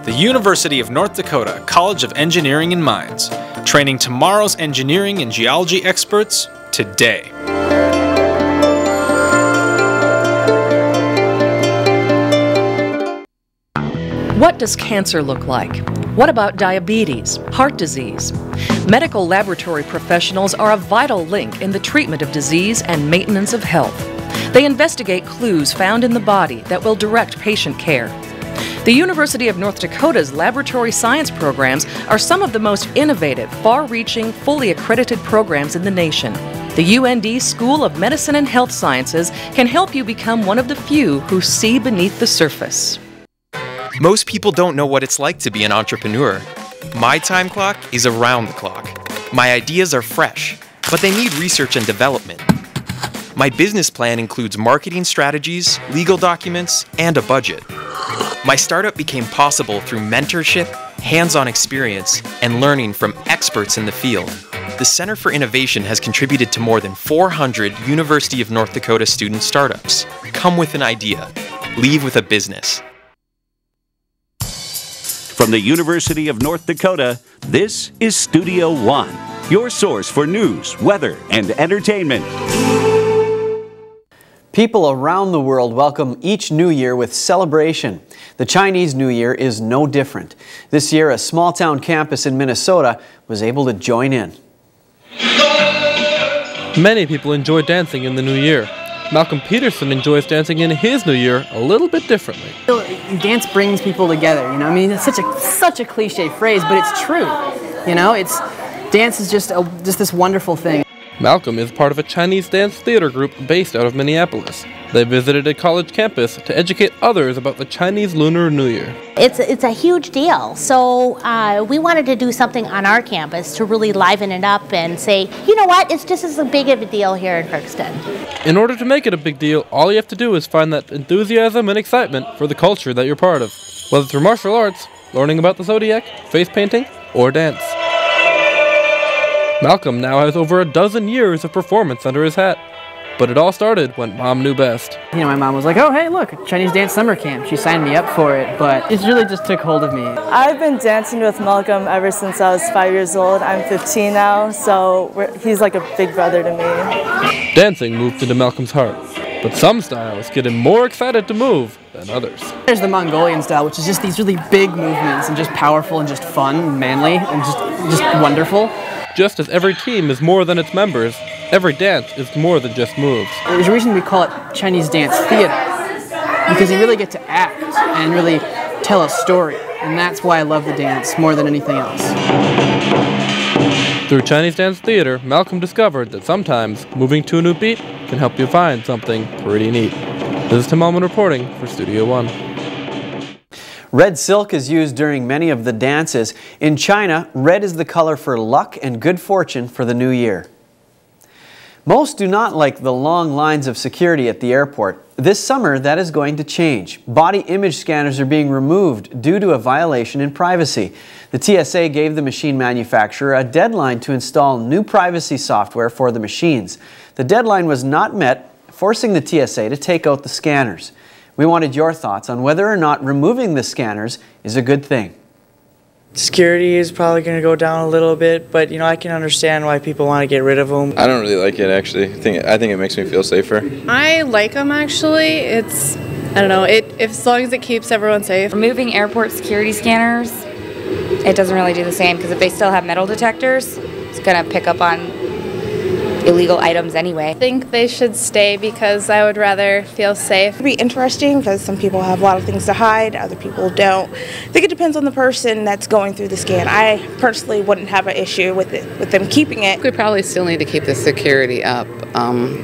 The University of North Dakota College of Engineering and Mines, training tomorrow's engineering and geology experts today. What does cancer look like? What about diabetes, heart disease? Medical laboratory professionals are a vital link in the treatment of disease and maintenance of health. They investigate clues found in the body that will direct patient care. The University of North Dakota's laboratory science programs are some of the most innovative, far-reaching, fully accredited programs in the nation. The UND School of Medicine and Health Sciences can help you become one of the few who see beneath the surface. Most people don't know what it's like to be an entrepreneur. My time clock is around the clock. My ideas are fresh, but they need research and development. My business plan includes marketing strategies, legal documents, and a budget. My startup became possible through mentorship, hands-on experience, and learning from experts in the field. The Center for Innovation has contributed to more than 400 University of North Dakota student startups. Come with an idea. Leave with a business. From the University of North Dakota, this is Studio One, your source for news, weather, and entertainment. People around the world welcome each New Year with celebration. The Chinese New Year is no different. This year, a small-town campus in Minnesota was able to join in. Many people enjoy dancing in the new year. Malcolm Peterson enjoys dancing in his new year a little bit differently. Dance brings people together, you know. I mean, it's such a cliche phrase, but it's true. You know, dance is just this wonderful thing. Malcolm is part of a Chinese dance theater group based out of Minneapolis. They visited a college campus to educate others about the Chinese Lunar New Year. It's a huge deal, so we wanted to do something on our campus to really liven it up and say, you know what, it's just as big of a deal here in Crookston. In order to make it a big deal, all you have to do is find that enthusiasm and excitement for the culture that you're part of, whether through martial arts, learning about the zodiac, face painting, or dance. Malcolm now has over a dozen years of performance under his hat. But it all started when Mom knew best. You know, my mom was like, oh, hey, look, Chinese dance summer camp. She signed me up for it, but it really just took hold of me. I've been dancing with Malcolm ever since I was 5 years old. I'm 15 now, so he's like a big brother to me. Dancing moved into Malcolm's heart, but some styles get him more excited to move than others. There's the Mongolian style, which is just these really big movements and just powerful and just fun and manly and just wonderful. Just as every team is more than its members, every dance is more than just moves. There's a reason we call it Chinese dance theater, because you really get to act and really tell a story, and that's why I love the dance more than anything else. Through Chinese dance theater, Malcolm discovered that sometimes moving to a new beat can help you find something pretty neat. This is Tim Allman reporting for Studio One. Red silk is used during many of the dances. In China, red is the color for luck and good fortune for the new year. Most do not like the long lines of security at the airport. This summer, that is going to change. Body image scanners are being removed due to a violation in privacy. The TSA gave the machine manufacturer a deadline to install new privacy software for the machines. The deadline was not met, forcing the TSA to take out the scanners. We wanted your thoughts on whether or not removing the scanners is a good thing. Security is probably going to go down a little bit, but you know, I can understand why people want to get rid of them. I don't really like it, actually. I think it makes me feel safer. I like them, actually. It's, I don't know, as long as it keeps everyone safe. Removing airport security scanners, it doesn't really do the same, because if they still have metal detectors, it's going to pick up on illegal items anyway. I think they should stay because I would rather feel safe. It'd be interesting because some people have a lot of things to hide, other people don't. I think it depends on the person that's going through the scan. I personally wouldn't have an issue with them keeping it. We probably still need to keep the security up.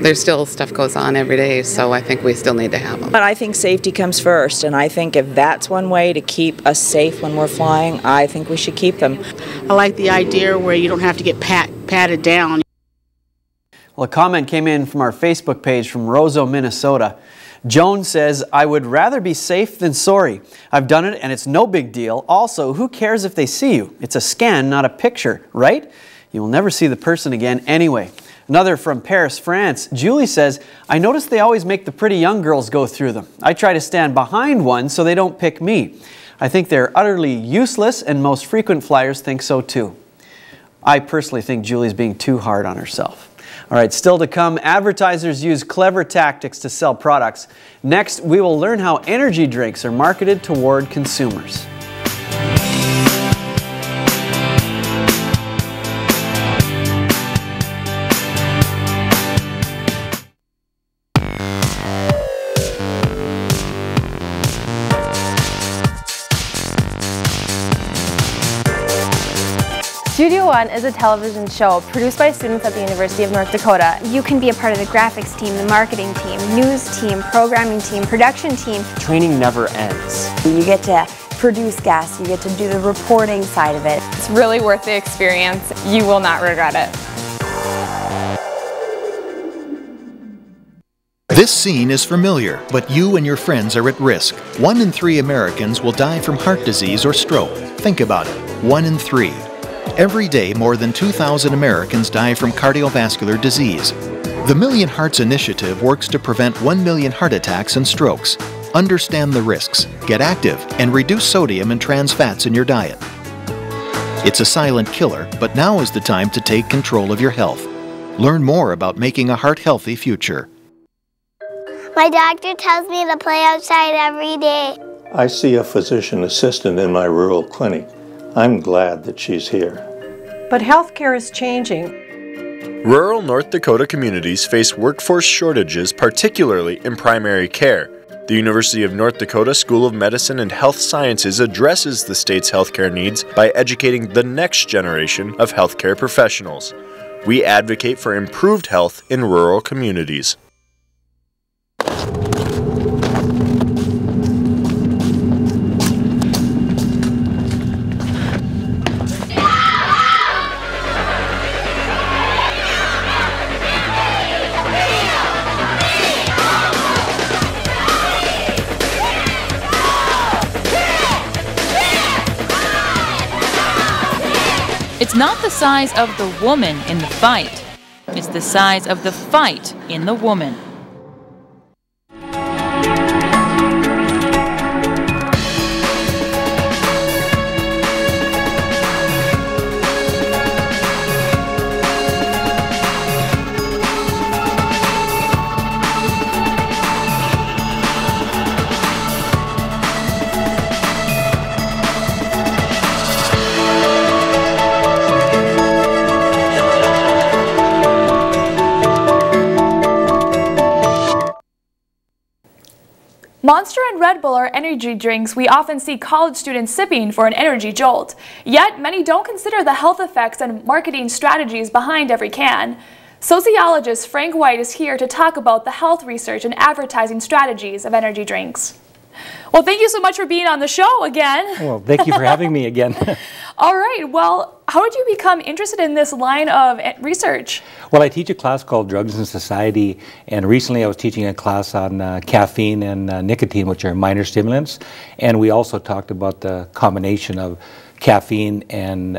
There's still stuff goes on every day, so I think we still need to have them. But I think safety comes first, and I think if that's one way to keep us safe when we're flying, I think we should keep them. I like the idea where you don't have to get patted down. Well, a comment came in from our Facebook page from Roseau, Minnesota. Joan says, I would rather be safe than sorry. I've done it and it's no big deal. Also, who cares if they see you? It's a scan, not a picture, right? You will never see the person again anyway. Another from Paris, France. Julie says, I notice they always make the pretty young girls go through them. I try to stand behind one so they don't pick me. I think they're utterly useless and most frequent flyers think so too. I personally think Julie's being too hard on herself. All right, still to come, advertisers use clever tactics to sell products. Next, we will learn how energy drinks are marketed toward consumers. Studio One is a television show produced by students at the University of North Dakota. You can be a part of the graphics team, the marketing team, news team, programming team, production team. Training never ends. You get to produce guests, you get to do the reporting side of it. It's really worth the experience. You will not regret it. This scene is familiar, but you and your friends are at risk. 1 in 3 Americans will die from heart disease or stroke. Think about it, 1 in 3. Every day, more than 2,000 Americans die from cardiovascular disease. The Million Hearts Initiative works to prevent 1 million heart attacks and strokes. Understand the risks, get active, and reduce sodium and trans fats in your diet. It's a silent killer, but now is the time to take control of your health. Learn more about making a heart-healthy future. My doctor tells me to play outside every day. I see a physician assistant in my rural clinic. I'm glad that she's here. But healthcare is changing. Rural North Dakota communities face workforce shortages, particularly in primary care. The University of North Dakota School of Medicine and Health Sciences addresses the state's healthcare needs by educating the next generation of healthcare professionals. We advocate for improved health in rural communities. It's not the size of the woman in the fight. It's the size of the fight in the woman. Monster and Red Bull are energy drinks we often see college students sipping for an energy jolt. Yet, many don't consider the health effects and marketing strategies behind every can. Sociologist Frank White is here to talk about the health research and advertising strategies of energy drinks. Well, thank you so much for being on the show again. Well, thank you for having me again. All right. Well, how did you become interested in this line of research? Well, I teach a class called Drugs and Society, and recently I was teaching a class on caffeine and nicotine, which are minor stimulants, and we also talked about the combination of caffeine and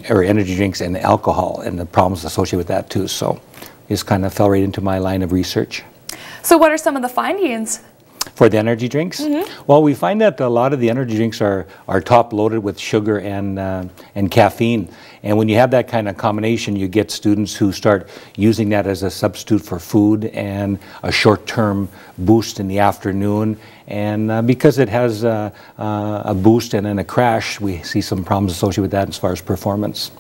or energy drinks and alcohol and the problems associated with that too. So this kind of fell right into my line of research. So what are some of the findings? For the energy drinks? Well, we find that a lot of the energy drinks are top loaded with sugar and caffeine. And when you have that kind of combination, you get students who start using that as a substitute for food and a short-term boost in the afternoon. And because it has a boost and then a crash, we see some problems associated with that as far as performance.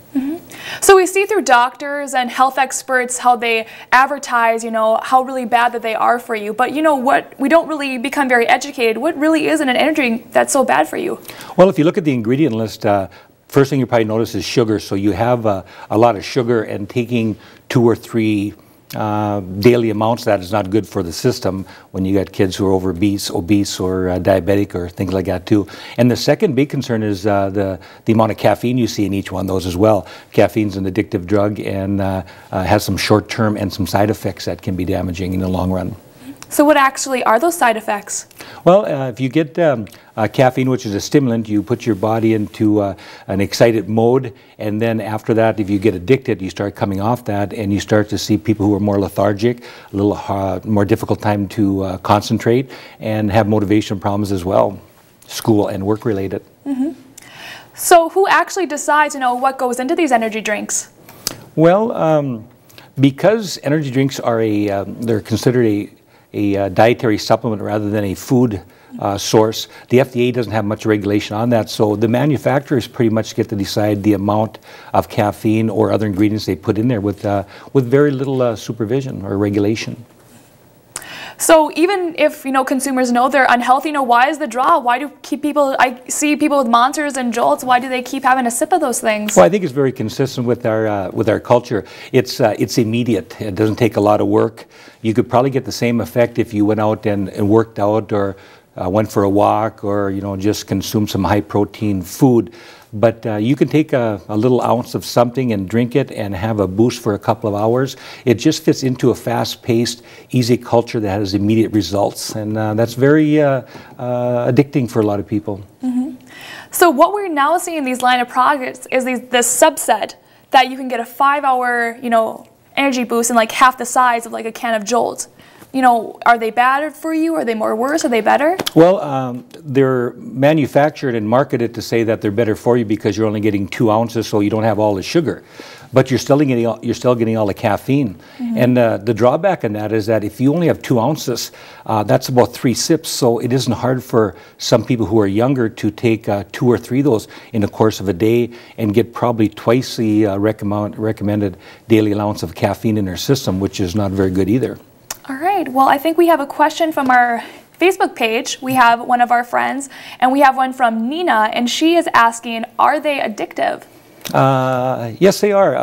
So we see through doctors and health experts how they advertise, you know, how really bad that they are for you. But you know what, we don't really become very educated. What really is in an energy drink that's so bad for you? Well, if you look at the ingredient list, first thing you probably notice is sugar. So you have a lot of sugar, and taking 2 or 3 daily amounts, that is not good for the system when you got kids who are obese or diabetic or things like that too. And the second big concern is the amount of caffeine you see in each one of those as well. Caffeine's an addictive drug and has some short-term and some side effects that can be damaging in the long run. So what actually are those side effects? Well, if you get caffeine, which is a stimulant, you put your body into an excited mode, and then after that, if you get addicted, you start coming off that, and you start to see people who are more lethargic, a little more difficult time to concentrate, and have motivation problems as well, school and work related. So who actually decides, you know, what goes into these energy drinks? Well, because energy drinks are they're considered a dietary supplement rather than a food source. The FDA doesn't have much regulation on that, so the manufacturers pretty much get to decide the amount of caffeine or other ingredients they put in there with very little supervision or regulation. So even if, you know, consumers know they're unhealthy, you know, why is the draw? Why do I see people with Monsters and Jolts, why do they keep having a sip of those things? Well, I think it's very consistent with our culture. It's immediate. It doesn't take a lot of work. You could probably get the same effect if you went out and worked out or went for a walk or, you know, just consumed some high protein food. But you can take a little ounce of something and drink it and have a boost for a couple of hours. It just fits into a fast-paced, easy culture that has immediate results. And that's very addicting for a lot of people. So what we're now seeing in these line of products is this subset that you can get a 5-hour, you know, energy boost in like half the size of like a can of Jolt. You know, are they bad for you? Are they more worse? Are they better? Well, they're manufactured and marketed to say that they're better for you because you're only getting 2 ounces, so you don't have all the sugar. But you're still getting all the caffeine. And the drawback in that is that if you only have 2 ounces, that's about 3 sips. So it isn't hard for some people who are younger to take 2 or 3 of those in the course of a day and get probably twice the recommended daily allowance of caffeine in their system, which is not very good either. All right. Well, I think we have a question from our Facebook page. We have one of our friends, and we have one from Nina, and she is asking, are they addictive? Yes, they are.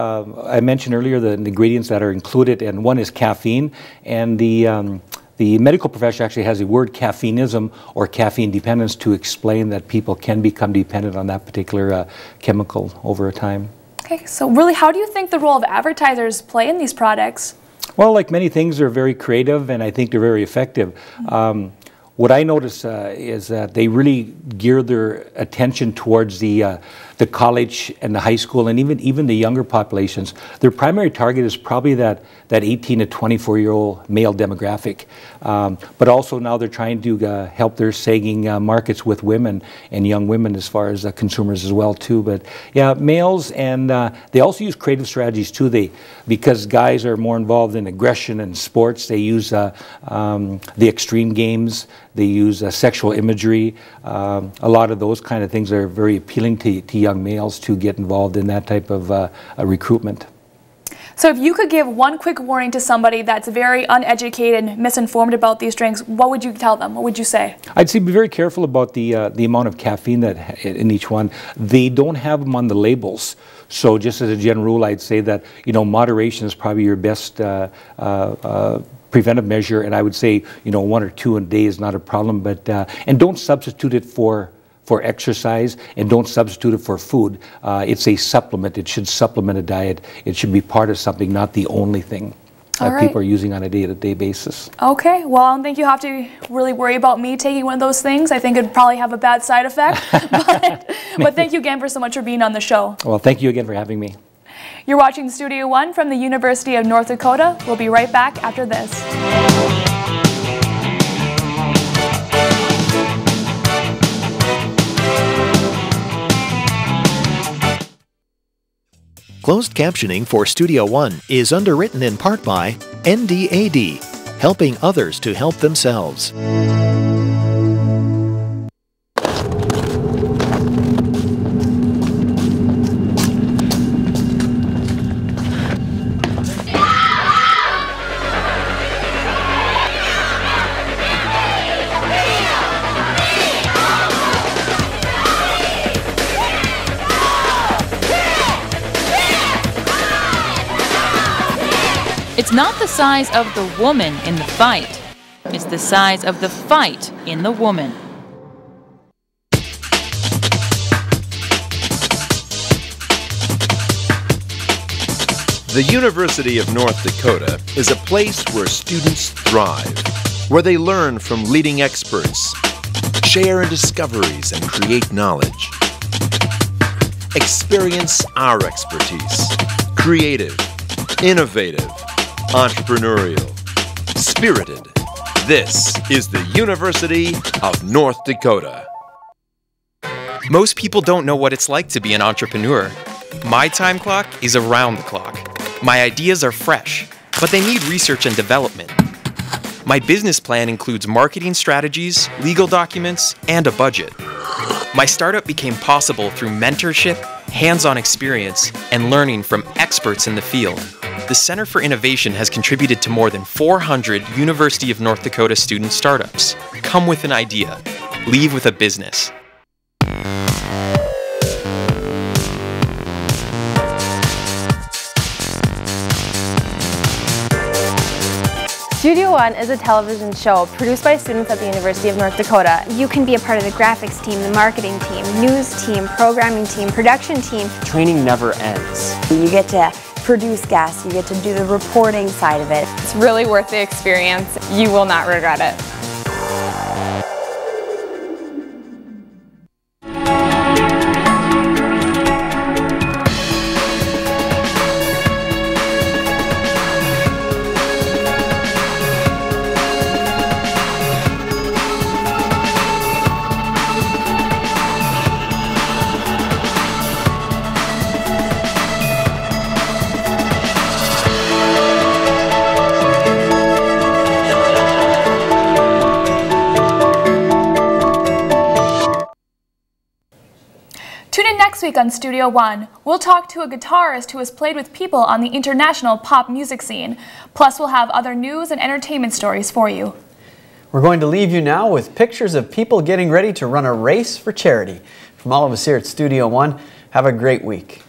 I mentioned earlier the ingredients that are included, and one is caffeine, and the medical profession actually has the word caffeineism or caffeine dependence to explain that people can become dependent on that particular chemical over time. Okay, so really, how do you think the role of advertisers play in these products? Well, like many things, they're very creative, and I think they're very effective. What I notice is that they really gear their attention towards the college and the high school and even the younger populations. Their primary target is probably that 18 to 24-year-old male demographic. But also now they're trying to help their sagging markets with women and young women as far as consumers as well too. But yeah, males, and they also use creative strategies too. Because guys are more involved in aggression and sports, they use the extreme games. They use sexual imagery. A lot of those kind of things are very appealing to young males to get involved in that type of recruitment. So if you could give one quick warning to somebody that's very uneducated, misinformed about these drinks, what would you tell them? What would you say? I'd say be very careful about the amount of caffeine that in each one. They don't have them on the labels. So just as a general rule, I'd say that, you know, moderation is probably your best preventive measure, and I would say, you know, 1 or 2 a day is not a problem, but and don't substitute it for exercise, and don't substitute it for food. It's a supplement. It should supplement a diet. It should be part of something, not the only thing that people are using on a day-to-day basis. Okay, well, I don't think you have to really worry about me taking one of those things. I think it'd probably have a bad side effect, but thank you again so much for being on the show. Well, thank you again for having me. You're watching Studio One from the University of North Dakota. We'll be right back after this. Closed captioning for Studio One is underwritten in part by NDAD, helping others to help themselves. It's not the size of the woman in the fight. It's the size of the fight in the woman. The University of North Dakota is a place where students thrive, where they learn from leading experts, share in discoveries and create knowledge. Experience our expertise. Creative, innovative, entrepreneurial, spirited. This is the University of North Dakota. Most people don't know what it's like to be an entrepreneur. My time clock is around the clock. My ideas are fresh, but they need research and development. My business plan includes marketing strategies, legal documents, and a budget. My startup became possible through mentorship, hands-on experience, and learning from experts in the field. The Center for Innovation has contributed to more than 400 University of North Dakota student startups. Come with an idea. Leave with a business. Studio One is a television show produced by students at the University of North Dakota. You can be a part of the graphics team, the marketing team, news team, programming team, production team. Training never ends. You get to produce guests, you get to do the reporting side of it. It's really worth the experience. You will not regret it. Tune in next week on Studio One. We'll talk to a guitarist who has played with people on the international pop music scene. Plus, we'll have other news and entertainment stories for you. We're going to leave you now with pictures of people getting ready to run a race for charity. From all of us here at Studio One, have a great week.